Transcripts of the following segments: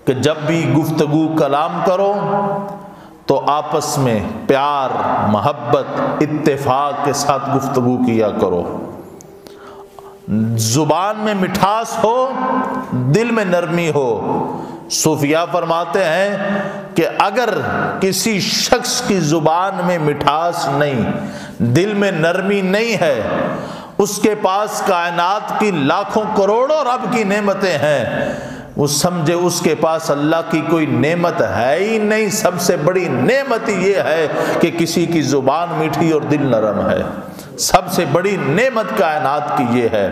کہ جب بھی گفتگو کلام کرو تو آپس میں پیار، محبت، اتفاق کے ساتھ گفتگو کیا کرو، زبان میں مٹھاس ہو، دل میں نرمی ہو۔ صوفیاء فرماتے ہیں کہ اگر کسی شخص کی زبان میں مٹھاس نہیں، دل میں نرمی نہیں ہے، اس کے پاس کائنات کی لاکھوں کروڑوں رب کی نعمتیں ہیں، وہ سمجھے اس کے پاس اللہ کی کوئی نعمت ہے ہی نہیں۔ سب سے بڑی نعمت یہ ہے کہ کسی کی زبان میٹھی اور دل نرم ہے، سب سے بڑی نعمت کائنات کی یہ ہے۔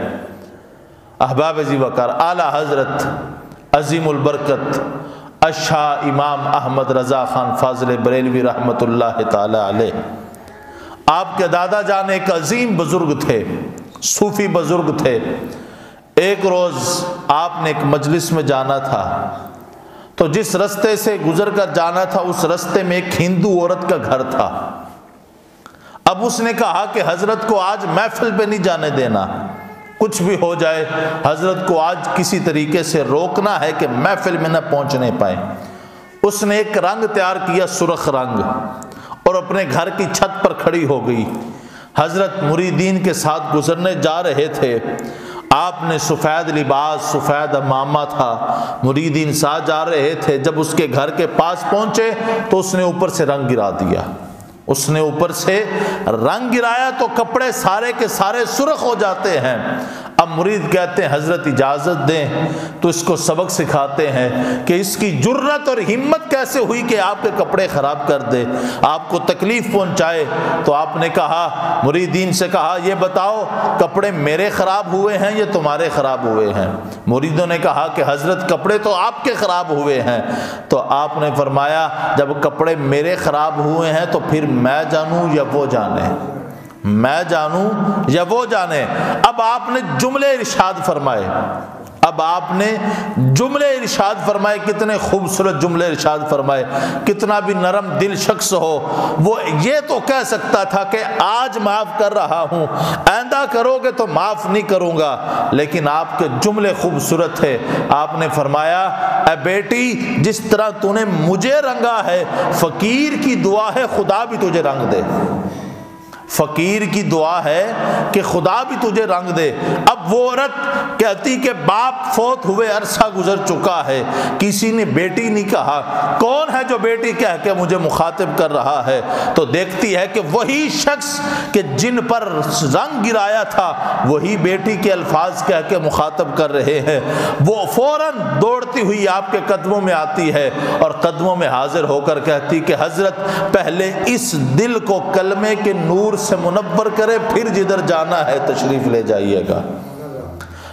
احباب عزیز وقار، اعلیٰ حضرت عظیم البرکت الشاہ امام احمد رضا خان فاضل بریلوی رحمۃ اللہ تعالی علیہ، آپ کے دادا جان ایک عظیم بزرگ تھے، صوفی بزرگ تھے۔ ایک روز آپ نے ایک مجلس میں جانا تھا، تو جس رستے سے گزر کر جانا تھا اس رستے میں ایک ہندو عورت کا گھر تھا۔ اب اس نے کہا کہ حضرت کو آج محفل پہ نہیں جانے دینا، کچھ بھی ہو جائے حضرت کو آج کسی طریقے سے روکنا ہے کہ محفل میں نہ پہنچنے پائیں۔ اس نے ایک رنگ تیار کیا، سرخ رنگ، اور اپنے گھر کی چھت پر کھڑی ہو گئی۔ حضرت مریدین کے ساتھ گزرنے جا رہے تھے، آپ نے سفید لباس، سفید عمامہ تھا، مریدین ساتھ جا رہے تھے۔ جب اس کے گھر کے پاس پہنچے تو اس نے اوپر سے رنگ گرا دیا، اس نے اوپر سے رنگ گرایا تو کپڑے سارے کے سارے سرخ ہو جاتے ہیں۔ اب مرید کہتے ہیں حضرت اجازت دیں، تو اس کو سبق سکھاتے ہیں کہ اس کی جرت اور ہمت کیسے ہوئی کہ آپ کے کپڑے خراب کر دے، آپ کو تکلیف پہنچائے۔ تو آپ نے کہا، مریدین سے کہا، یہ بتاؤ کپڑے میرے خراب ہوئے ہیں یا تمہارے خراب ہوئے ہیں؟ مریدوں نے کہا کہ حضرت کپڑے تو آپ کے خراب ہوئے ہیں۔ تو آپ نے فرمایا، جب کپڑے میرے خراب ہوئے ہیں تو پھر میں جانوں یا وہ جانے؟ میں جانوں یا وہ جانے؟ اب آپ نے جملے ارشاد فرمائے، اب آپ نے جملے ارشاد فرمائے، کتنے خوبصورت جملے ارشاد فرمائے۔ کتنا بھی نرم دل شخص ہو وہ یہ تو کہہ سکتا تھا کہ آج معاف کر رہا ہوں، آئندہ کرو گے تو معاف نہیں کروں گا، لیکن آپ کے جملے خوبصورت تھے۔ آپ نے فرمایا، اے بیٹی، جس طرح تو نے مجھے رنگا ہے، فقیر کی دعا ہے خدا بھی تجھے رنگ دے، فقیر کی دعا ہے کہ خدا بھی تجھے رنگ دے۔ اب وہ عورت کہتی کہ باپ فوت ہوئے عرصہ گزر چکا ہے، کسی نے بیٹی نہیں کہا، کون ہے جو بیٹی کہہ کے مجھے مخاطب کر رہا ہے؟ تو دیکھتی ہے کہ وہی شخص کہ جن پر رنگ گرایا تھا وہی بیٹی کے الفاظ کہہ کے مخاطب کر رہے ہیں۔ وہ فوراً دوڑتی ہوئی آپ کے قدموں میں آتی ہے اور قدموں میں حاضر ہو کر کہتی کہ حضرت پہلے اس دل کو کلمے کے نور سے منور کرے، پھر جدھر جانا ہے تشریف لے جائیے گا۔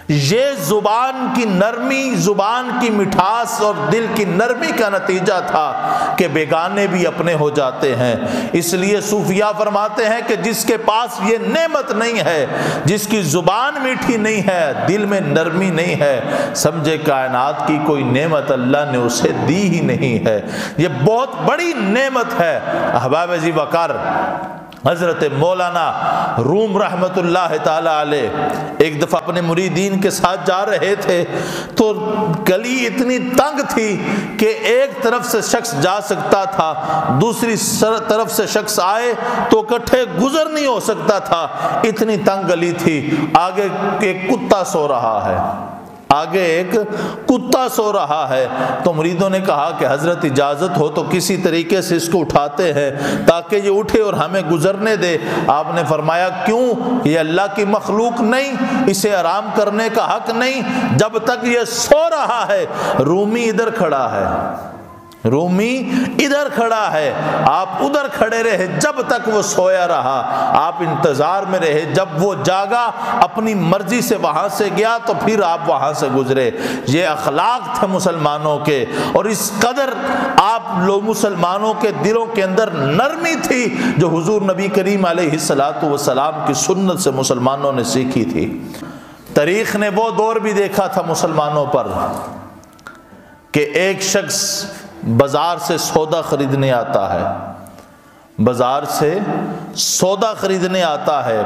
یہ زبان کی نرمی، زبان کی مٹھاس اور دل کی نرمی کا نتیجہ تھا کہ بیگانے بھی اپنے ہو جاتے ہیں۔ اس لیے صوفیاء فرماتے ہیں کہ جس کے پاس یہ نعمت نہیں ہے، جس کی زبان میٹھی نہیں ہے، دل میں نرمی نہیں ہے، سمجھے کائنات کی کوئی نعمت اللہ نے اسے دی ہی نہیں ہے۔ یہ بہت بڑی نعمت ہے۔ احباب عزیز وقار، حضرت مولانا روم رحمت اللہ تعالی علیہ ایک دفعہ اپنے مریدین کے ساتھ جا رہے تھے، تو گلی اتنی تنگ تھی کہ ایک طرف سے شخص جا سکتا تھا، دوسری طرف سے شخص آئے تو اکٹھے گزر نہیں ہو سکتا تھا، اتنی تنگ گلی تھی۔ آگے ایک کتا سو رہا ہے، آگے ایک کتا سو رہا ہے، تو مریدوں نے کہا کہ حضرت اجازت ہو تو کسی طریقے سے اس کو اٹھاتے ہیں تاکہ یہ اٹھے اور ہمیں گزرنے دے۔ آپ نے فرمایا، کیوں؟ یہ اللہ کی مخلوق نہیں، اسے آرام کرنے کا حق نہیں، جب تک یہ سو رہا ہے۔ رومی ادھر کھڑا ہے، رومی ادھر کھڑا ہے، آپ ادھر کھڑے رہے جب تک وہ سویا رہا، آپ انتظار میں رہے، جب وہ جاگا اپنی مرضی سے وہاں سے گیا تو پھر آپ وہاں سے گزرے۔ یہ اخلاق تھے مسلمانوں کے، اور اس قدر آپ لوگ مسلمانوں کے دلوں کے اندر نرمی تھی جو حضور نبی کریم علیہ السلام کی سنت سے مسلمانوں نے سیکھی تھی۔ تاریخ نے وہ دور بھی دیکھا تھا مسلمانوں پر کہ ایک شخص بازار سے سودا خریدنے آتا ہے، بازار سے سودا خریدنے آتا ہے،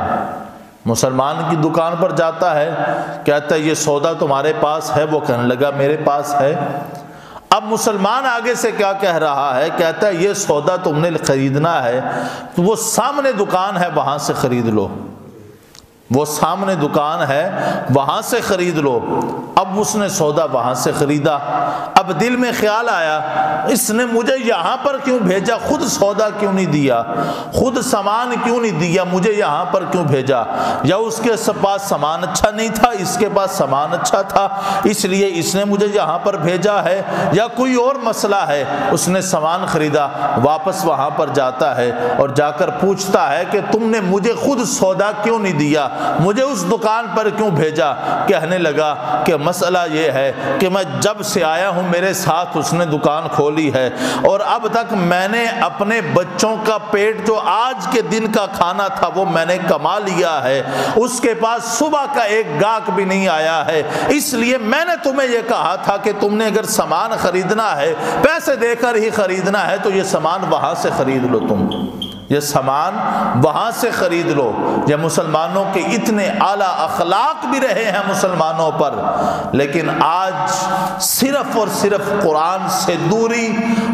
مسلمان کی دکان پر جاتا ہے، کہتا ہے یہ سودا تمہارے پاس ہے؟ وہ کہنے لگا میرے پاس ہے۔ اب مسلمان آگے سے کیا کہہ رہا ہے؟ کہتا ہے یہ سودا تم نے خریدنا ہے تو وہ سامنے دکان ہے وہاں سے خرید لو، وہ سامنے دکان ہے وہاں سے خرید لو۔ اب اس نے سودا وہاں سے خریدا، اب دل میں خیال آیا اس نے مجھے یہاں پر کیوں بھیجا، خود سودا کیوں نہیں دیا، خود سامان کیوں نہیں دیا، مجھے یہاں پر کیوں بھیجا؟ یا اس کے پاس سامان اچھا نہیں تھا، اس کے پاس سامان اچھا تھا اس لیے اس نے مجھے یہاں پر بھیجا ہے، یا کوئی اور مسئلہ ہے؟ اس نے سامان خریدا، واپس وہاں پر جاتا ہے اور جا کر پوچھتا ہے کہ تم نے مجھے خود سودا کیوں نہیں دیا، مجھے اس دکان پر کیوں بھیجا؟ کہنے لگا کہ مسئلہ یہ ہے کہ میں جب سے آیا ہوں میرے ساتھ اس نے دکان کھولی ہے، اور اب تک میں نے اپنے بچوں کا پیٹ جو آج کے دن کا کھانا تھا وہ میں نے کما لیا ہے، اس کے پاس صبح کا ایک گاہک بھی نہیں آیا ہے، اس لیے میں نے تمہیں یہ کہا تھا کہ تم نے اگر سامان خریدنا ہے پیسے دے کر ہی خریدنا ہے تو یہ سامان وہاں سے خرید لو، تم یہ سامان وہاں سے خرید لو۔ یہ مسلمانوں کے اتنے اعلیٰ اخلاق بھی رہے ہیں مسلمانوں پر، لیکن آج صرف اور صرف قرآن سے دوری،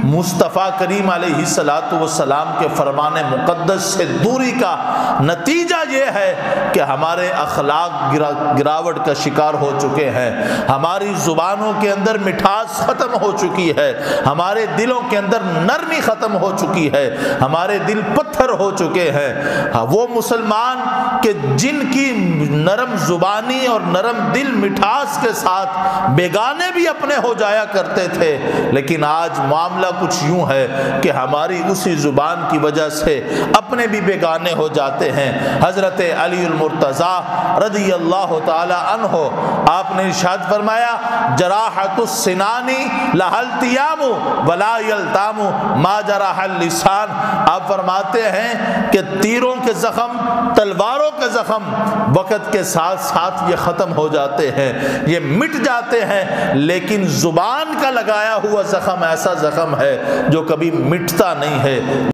مصطفیٰ کریم علیہ الصلاۃ والسلام کے فرمان مقدس سے دوری کا نتیجہ یہ ہے کہ ہمارے اخلاق گراوٹ کا شکار ہو چکے ہیں، ہماری زبانوں کے اندر مٹھاس ختم ہو چکی ہے، ہمارے دلوں کے اندر نرمی ختم ہو چکی ہے، ہمارے دل پتھر ہو چکے ہیں۔ وہ مسلمان کہ جن کی نرم زبانی اور نرم دل مٹھاس کے ساتھ بیگانے بھی اپنے ہو جایا کرتے تھے، لیکن آج معاملہ کچھ یوں ہے کہ ہماری اسی زبان کی وجہ سے اپنے بھی بیگانے ہو جاتے ہیں۔ حضرت علی المرتضیٰ رضی اللہ تعالی عنہ آپ نے ارشاد فرمایا جراحت السنان لها التیام ولا یلتام ما جرح اللسان۔ آپ فرماتے ہیں کہ تیروں کے زخم، تلواروں کے زخم وقت کے ساتھ ساتھ یہ ختم ہو جاتے ہیں، یہ مٹ جاتے ہیں، لیکن زبان کا لگایا ہوا زخم ایسا زخم ہے جو کبھی مٹتا نہیں ہے۔